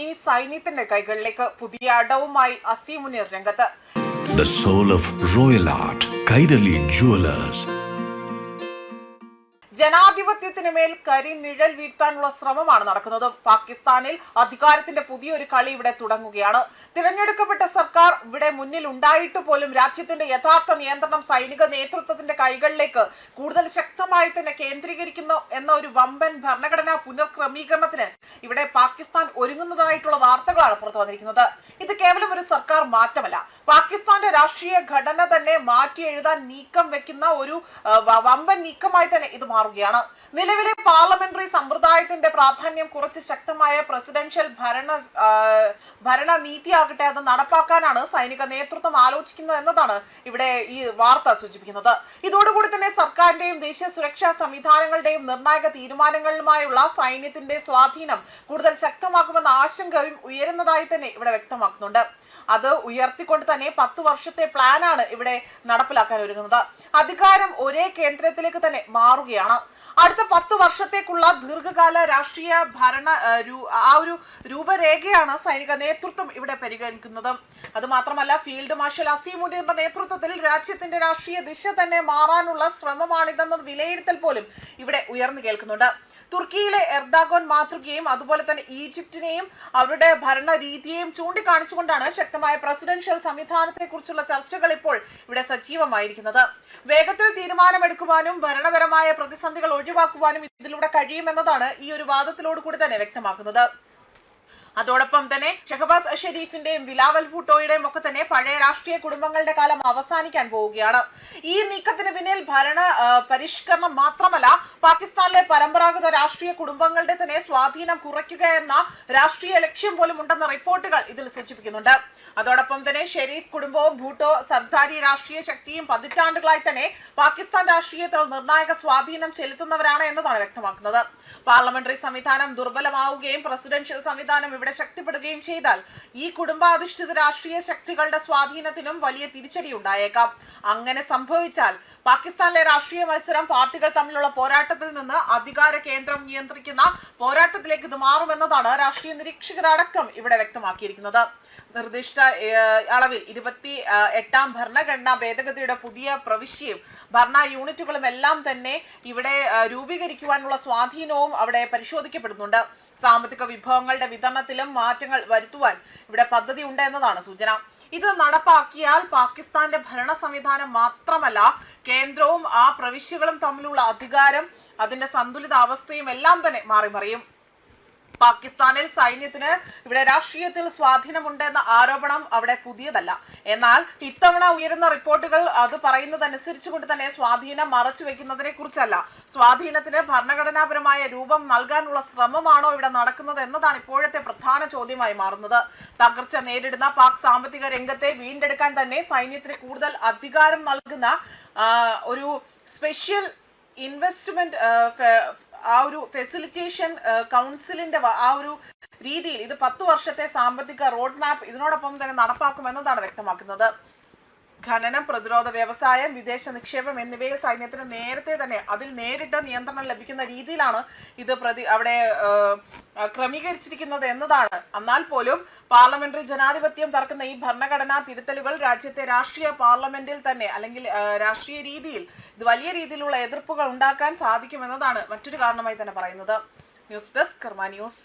ഇനി സൈന്യത്തിന്റെ കൈകളിലേക്ക്. പുതിയ അടവുമായി അസീം മുനീർ രംഗത്ത്. The soul of royal art, Kairali Jewelers. ജനാധിപത്യത്തിന് മേൽ കരിനിഴൽ വീഴ്ത്താനുള്ള ശ്രമമാണ് നടക്കുന്നത്. പാകിസ്ഥാനിൽ അധികാരത്തിന്റെ പുതിയൊരു കളി ഇവിടെ തുടങ്ങുകയാണ്. തിരഞ്ഞെടുക്കപ്പെട്ട സർക്കാർ ഇവിടെ മുന്നിൽ ഉണ്ടായിട്ട് പോലും രാജ്യത്തിന്റെ യഥാർത്ഥ നിയന്ത്രണം സൈനിക നേതൃത്വത്തിന്റെ കൈകളിലേക്ക് കൂടുതൽ ശക്തമായി തന്നെ കേന്ദ്രീകരിക്കുന്നു എന്ന ഒരു വമ്പൻ ഭരണഘടനാ പുനർക്രമീകരണത്തിന് ഇവിടെ പാകിസ്ഥാൻ ഒരുങ്ങുന്നതായിട്ടുള്ള വാർത്തകളാണ് പുറത്തു വന്നിരിക്കുന്നത്. ഇത് കേവലം ഒരു സർക്കാർ മാറ്റമല്ല, പാകിസ്ഥാന്റെ രാഷ്ട്രീയ ഘടന തന്നെ മാറ്റി എഴുതാൻ നീക്കം വെക്കുന്ന ഒരു വമ്പൻ നീക്കമായി തന്നെ ഇത് മാറുകയാണ്. നിലവിലെ പാർലമെന്ററി സമ്പ്രദായത്തിന്റെ പ്രാധാന്യം കുറച്ച് ശക്തമായ പ്രസിഡൻഷ്യൽ ഭരണ നീതിയാകട്ടെ അത് നടപ്പാക്കാനാണ് സൈനിക നേതൃത്വം ആലോചിക്കുന്നത് എന്നതാണ് ഇവിടെ ഈ വാർത്ത സൂചിപ്പിക്കുന്നത്. ഇതോടുകൂടി തന്നെ സർക്കാരിന്റെയും ദേശീയ സുരക്ഷാ സംവിധാനങ്ങളുടെയും നിർണായക തീരുമാനങ്ങളുമായുള്ള സൈന്യത്തിന്റെ സ്വാധീനം കൂടുതൽ ശക്തമാക്കുമെന്ന ആശങ്കയും ഉയരുന്നതായി തന്നെ ഇവിടെ വ്യക്തമാക്കുന്നുണ്ട്. അത് ഉയർത്തിക്കൊണ്ട് തന്നെ 10 വർഷത്തെ പ്ലാനാണ് ഇവിടെ നടപ്പിലാക്കാൻ ഒരുങ്ങുന്നത്. അധികാരം ഒരേ കേന്ദ്രത്തിലേക്ക് തന്നെ മാറുകയാണ്. അടുത്ത 10 വർഷത്തേക്കുള്ള ദീർഘകാല രാഷ്ട്രീയ ഭരണ ഒരു രൂപരേഖയാണ് സൈനിക നേതൃത്വം ഇവിടെ പരിഗണിക്കുന്നത്. അതുമാത്രമല്ല, ഫീൽഡ് മാർഷൽ അസീം മുനീറിന്റെ നേതൃത്വത്തിൽ രാജ്യത്തിന്റെ രാഷ്ട്രീയ ദിശ തന്നെ മാറാനുള്ള ശ്രമമാണിതെന്ന വിലയിരുത്തൽ പോലും ഇവിടെ ഉയർന്നു കേൾക്കുന്നുണ്ട്. തുർക്കിയിലെ എർദോഗൻ മാതൃകയും അതുപോലെ തന്നെ ഈജിപ്തിനെയും അവരുടെ ഭരണ രീതിയെയും ചൂണ്ടിക്കാണിച്ചുകൊണ്ടാണ് ശക്തമായ പ്രസിഡൻഷ്യൽ സംവിധാനത്തെക്കുറിച്ചുള്ള ചർച്ചകൾ ഇപ്പോൾ ഇവിടെ സജീവമായിരിക്കുന്നത്. വേഗത്തിൽ തീരുമാനമെടുക്കുവാനും ഭരണപരമായ പ്രതിസന്ധികൾ ഒഴിവാക്കുവാനും ഇതിലൂടെ കഴിയുമെന്നതാണ് ഈ ഒരു വാദത്തിലോടുകൂടി തന്നെ വ്യക്തമാക്കുന്നത്. അതോടൊപ്പം തന്നെ ഷഹബാസ് ഷെരീഫിന്റെയും ബിലാവൽ ഭൂട്ടോയുടെയും ഒക്കെ തന്നെ പഴയ രാഷ്ട്രീയ കുടുംബങ്ങളുടെ കാലം അവസാനിക്കാൻ പോവുകയാണ്. ഈ നീക്കത്തിന് പിന്നിൽ ഭരണ പരിഷ്കരണം മാത്രമല്ല, പാകിസ്ഥാനിലെ പരമ്പരാഗത രാഷ്ട്രീയ കുടുംബങ്ങളുടെ തന്നെ സ്വാധീനം കുറയ്ക്കുക എന്ന രാഷ്ട്രീയ ലക്ഷ്യം പോലും ഉണ്ടെന്ന റിപ്പോർട്ടുകൾ ഇതിൽ സൂചിപ്പിക്കുന്നുണ്ട്. അതോടൊപ്പം തന്നെ ഷെരീഫ് കുടുംബവും ഭൂട്ടോ സർദാരി രാഷ്ട്രീയ ശക്തിയും പതിറ്റാണ്ടുകളായി തന്നെ പാകിസ്ഥാൻ രാഷ്ട്രീയത്തിൽ നിർണായക സ്വാധീനം ചെലുത്തുന്നവരാണ് എന്നതാണ് വ്യക്തമാക്കുന്നത്. പാർലമെന്ററി സംവിധാനം ദുർബലമാവുകയും പ്രസിഡൻഷ്യൽ സംവിധാനം ഇവിടെ ശക്തിപ്പെടുകയും ചെയ്താൽ ഈ കുടുംബാധിഷ്ഠിത രാഷ്ട്രീയ ശക്തികളുടെ സ്വാധീനത്തിനും വലിയ തിരിച്ചടി ഉണ്ടായേക്കാം. അങ്ങനെ സംഭവിച്ചാൽ പാകിസ്ഥാനിലെ രാഷ്ട്രീയ മത്സരം പാർട്ടികൾ തമ്മിലുള്ള പോരാട്ടത്തിൽ നിന്ന് അധികാര കേന്ദ്രം നിയന്ത്രിക്കുന്ന പോരാട്ടത്തിലേക്ക് ഇത് മാറുമെന്നതാണ് രാഷ്ട്രീയ നിരീക്ഷകരടക്കം ഇവിടെ വ്യക്തമാക്കിയിരിക്കുന്നത്. നിർദ്ദിഷ്ട അളവിൽ 28ാം ഭരണഘടനാ ഭേദഗതിയുടെ പുതിയ പ്രവിശ്യയും ഭരണ യൂണിറ്റുകളും എല്ലാം തന്നെ ഇവിടെ രൂപീകരിക്കുവാനുള്ള സ്വാധീനവും അവിടെ പരിശോധിക്കപ്പെടുന്നുണ്ട്. സാമ്പത്തിക വിഭവങ്ങളുടെ വിതരണത്തിലും മാറ്റങ്ങൾ വരുത്തുവാൻ ഇവിടെ പദ്ധതി ഉണ്ട് എന്നതാണ് സൂചന. ഇത് നടപ്പാക്കിയാൽ പാകിസ്ഥാന്റെ ഭരണ സംവിധാനം മാത്രമല്ല, കേന്ദ്രവും ആ പ്രവിശ്യകളും തമ്മിലുള്ള അധികാരം, അതിന്റെ സന്തുലിത അവസ്ഥയും എല്ലാം തന്നെ മാറിമറിയും. പാകിസ്ഥാനിൽ സൈന്യത്തിന് ഇവിടെ രാഷ്ട്രീയത്തിൽ സ്വാധീനമുണ്ടെന്ന ആരോപണം അവിടെ പുതിയതല്ല. എന്നാൽ ഇത്തവണ ഉയരുന്ന റിപ്പോർട്ടുകൾ അത് പറയുന്നതനുസരിച്ചുകൊണ്ട് തന്നെ സ്വാധീനം മറച്ചു വെക്കുന്നതിനെ കുറിച്ചല്ല, സ്വാധീനത്തിന് ഭരണഘടനാപരമായ രൂപം നൽകാനുള്ള ശ്രമമാണോ ഇവിടെ നടക്കുന്നത് എന്നതാണ് ഇപ്പോഴത്തെ പ്രധാന ചോദ്യമായി മാറുന്നത്. തകർച്ച നേരിടുന്ന പാക് സാമ്പത്തിക രംഗത്തെ വീണ്ടെടുക്കാൻ തന്നെ സൈന്യത്തിന് കൂടുതൽ അധികാരം നൽകുന്ന ഒരു സ്പെഷ്യൽ ഇൻവെസ്റ്റ്മെന്റ് ആ ഒരു ഫെസിലിറ്റേഷൻ കൗൺസിലിന്റെ ആ ഒരു രീതിയിൽ ഇത് 10 വർഷത്തെ സാമ്പത്തിക റോഡ് മാപ്പ് ഇതിനോടൊപ്പം തന്നെ നടപ്പാക്കുമെന്നതാണ് വ്യക്തമാക്കുന്നത്. ഖനനം, പ്രതിരോധ വ്യവസായം, വിദേശ നിക്ഷേപം എന്നിവയിൽ സൈന്യത്തിന് നേരത്തെ തന്നെ അതിൽ നേരിട്ട് നിയന്ത്രണം ലഭിക്കുന്ന രീതിയിലാണ് ഇത് അവിടെ ക്രമീകരിച്ചിരിക്കുന്നത് എന്നതാണ്. എന്നാൽ പോലും പാർലമെന്ററി ജനാധിപത്യം തറക്കുന്ന ഈ ഭരണഘടനാ തിരുത്തലുകൾ രാജ്യത്തെ രാഷ്ട്രീയ പാർലമെന്റിൽ തന്നെ അല്ലെങ്കിൽ രാഷ്ട്രീയ രീതിയിൽ ഇത് വലിയ രീതിയിലുള്ള എതിർപ്പുകൾ ഉണ്ടാക്കാൻ സാധിക്കുമെന്നതാണ് മറ്റൊരു കാരണമായി തന്നെ പറയുന്നത്. ന്യൂസ് ഡെസ്ക് കർമ്മ ന്യൂസ്.